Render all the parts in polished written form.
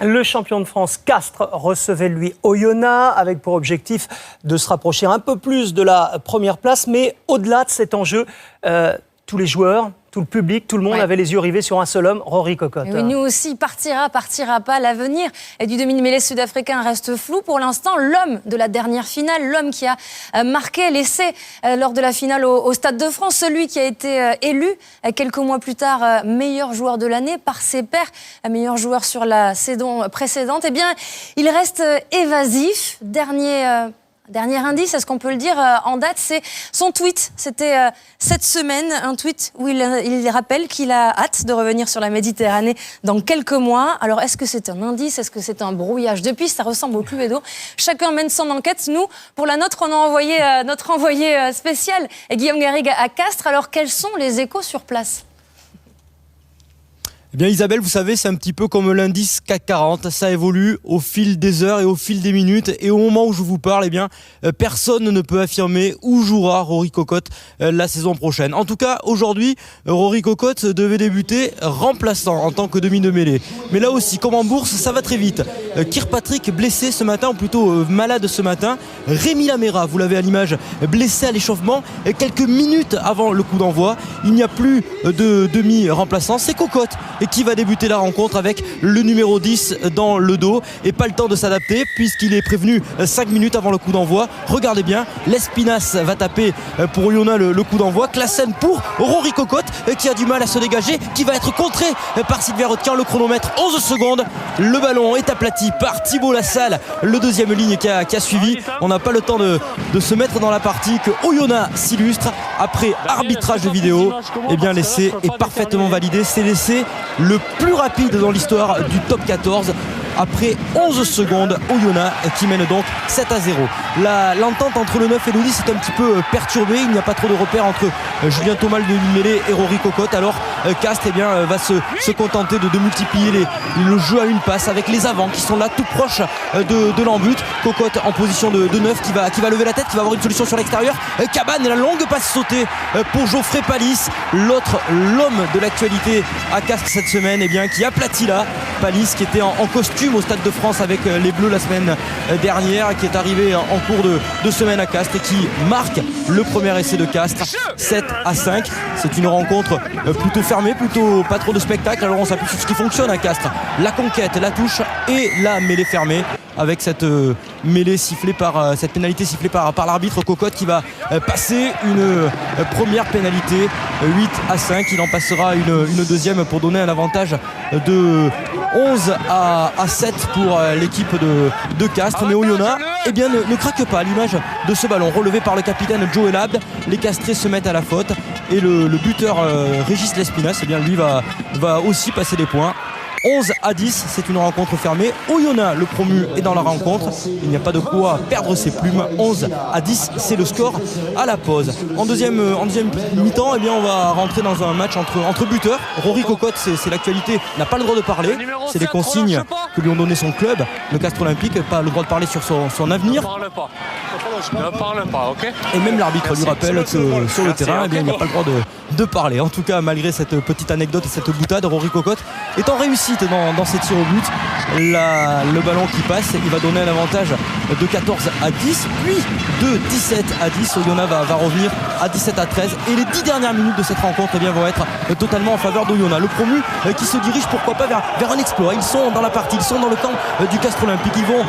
Le champion de France, Castres, recevait lui Oyonnax, avec pour objectif de se rapprocher un peu plus de la première place. Mais au-delà de cet enjeu, tous les joueurs, tout le public, tout le monde avait les yeux rivés sur un seul homme, Rory Kockott. Oui, nous aussi, partira pas. L'avenir du demi-mêlée sud-africain reste flou. Pour l'instant, l'homme de la dernière finale, l'homme qui a marqué l'essai lors de la finale au Stade de France, celui qui a été élu quelques mois plus tard meilleur joueur de l'année par ses pairs, meilleur joueur sur la saison précédente, eh bien, il reste évasif. Dernier indice, est-ce qu'on peut le dire en date, c'est son tweet. C'était cette semaine, un tweet où il rappelle qu'il a hâte de revenir sur la Méditerranée dans quelques mois. Alors, est-ce que c'est un indice? Est-ce que c'est un brouillage de pistes? Ça ressemble au Cluedo. Chacun mène son enquête. Nous, pour la nôtre, on a envoyé notre envoyé spécial, Guillaume Garrigue, à Castres. Alors, quels sont les échos sur place? Eh bien Isabelle, vous savez, c'est un petit peu comme l'indice CAC 40, ça évolue au fil des heures et au fil des minutes, et au moment où je vous parle, eh bien, personne ne peut affirmer où jouera Rory Kockott la saison prochaine. En tout cas, aujourd'hui, Rory Kockott devait débuter remplaçant en tant que demi de mêlée. Mais là aussi, comme en bourse, ça va très vite. Kirkpatrick blessé ce matin, ou plutôt malade ce matin. Rémi Lamela, vous l'avez à l'image, blessé à l'échauffement quelques minutes avant le coup d'envoi. Il n'y a plus de demi-remplaçant, c'est Kockott et qui va débuter la rencontre avec le numéro 10 dans le dos, et pas le temps de s'adapter puisqu'il est prévenu 5 minutes avant le coup d'envoi. Regardez bien, l'Espinasse va taper pour Oyonnax le coup d'envoi. Classen pour Rory Kockott qui a du mal à se dégager, qui va être contré par Sylvain Rodkian. Le chronomètre 11 secondes, le ballon est aplati par Thibaut Lassalle, le deuxième ligne qui a suivi. On n'a pas le temps de se mettre dans la partie que Oyonnax s'illustre après arbitrage de vidéo. Eh bien l'essai est parfaitement validé, c'est l'essai le plus rapide dans l'histoire du top 14. Après 11 secondes, Oyonnax qui mène donc 7-0. L'entente entre le 9 et le 10 est un petit peu perturbée. Il n'y a pas trop de repères entre Julien Thomas, le demi-mêlée, et Rory Kockott. Alors Castres va se contenter de multiplier le jeu à une passe avec les avants qui sont là tout proches de l'embut. Kockott en position de 9 qui va lever la tête, qui va avoir une solution sur l'extérieur. Cabane et la longue passe sautée pour Geoffrey Palis, l'homme de l'actualité à Castres cette semaine, qui aplatit là Palis, qui était en costume au Stade de France avec les Bleus la semaine dernière, qui est arrivé en cours de semaine à Castres et qui marque le premier essai de Castres. 7-5. C'est une rencontre plutôt fermée, plutôt pas trop de spectacle. Alors on s'appuie sur ce qui fonctionne à Castres: la conquête, la touche et la mêlée fermée, avec cette mêlée sifflée cette pénalité sifflée par l'arbitre. Kockott qui va passer une première pénalité. 8-5. Il en passera une deuxième pour donner un avantage de 11-7 pour l'équipe de Castres. Mais Oyonnax ne craque pas à l'image de ce ballon relevé par le capitaine Joe Elab. Les Castrés se mettent à la faute et le buteur Régis Lespinasse lui va aussi passer des points. 11-10, c'est une rencontre fermée. Oyonnax, le promu, est dans la rencontre. Il n'y a pas de quoi perdre ses plumes. 11-10, c'est le score à la pause. En deuxième mi-temps, on va rentrer dans un match entre buteurs. Rory Kockott, c'est l'actualité, n'a pas le droit de parler. C'est des consignes que lui ont donné son club, le Castres Olympique. Pas le droit de parler sur son avenir. Ne parle pas, ok. Et même l'arbitre lui rappelle que sur le terrain, il n'y a pas le droit de parler. En tout cas, malgré cette petite anecdote et cette boutade, Rory Kockott est en réussite dans ses tirs au but. Le ballon qui passe, il va donner un avantage de 14-10, puis de 17-10. Oyonnax va revenir à 17-13, et les 10 dernières minutes de cette rencontre vont être totalement en faveur d'Oyonnax. Le promu qui se dirige pourquoi pas vers un exploit. Ils sont dans la partie, ils sont dans le camp du Castres Olympique. Ils vont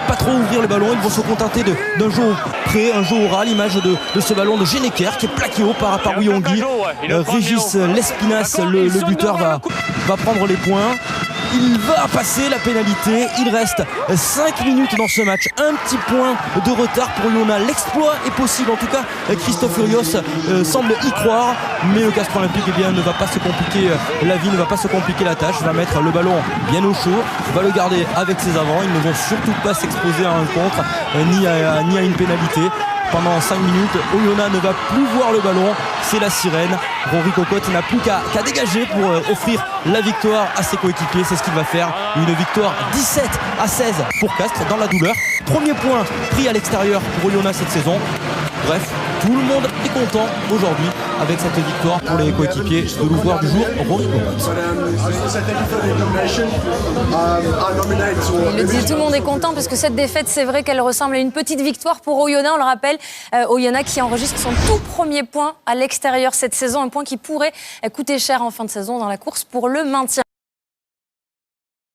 pas trop ouvrir le ballon, ils vont se contenter d'un jeu près, un jeu oral, l'image de ce ballon de Geneker qui est plaqué haut par Wiyongi. Régis Lespinasse, le buteur, va prendre les points. Il va passer la pénalité. Il reste 5 minutes dans ce match. Un petit point de retard pour Oyonnax. L'exploit est possible. En tout cas, Christophe Furios semble y croire. Mais le Castres Olympique ne va pas se compliquer la vie, ne va pas se compliquer la tâche. Va mettre le ballon bien au chaud. Va le garder avec ses avants. Ils ne vont surtout pas s'exposer à un contre ni à une pénalité. Pendant 5 minutes, Oyonnax ne va plus voir le ballon, c'est la sirène. Rory Kockott n'a plus qu'à dégager pour offrir la victoire à ses coéquipiers. C'est ce qu'il va faire, une victoire 17-16 pour Castres dans la douleur. Premier point pris à l'extérieur pour Oyonnax cette saison. Bref, tout le monde est content aujourd'hui avec cette victoire pour les coéquipiers de l'ouvreur du jour, Rory Cocotte. Il le dit, tout le monde est content parce que cette défaite, c'est vrai qu'elle ressemble à une petite victoire pour Oyonnax. On le rappelle, Oyonnax qui enregistre son tout premier point à l'extérieur cette saison, un point qui pourrait coûter cher en fin de saison dans la course pour le maintien.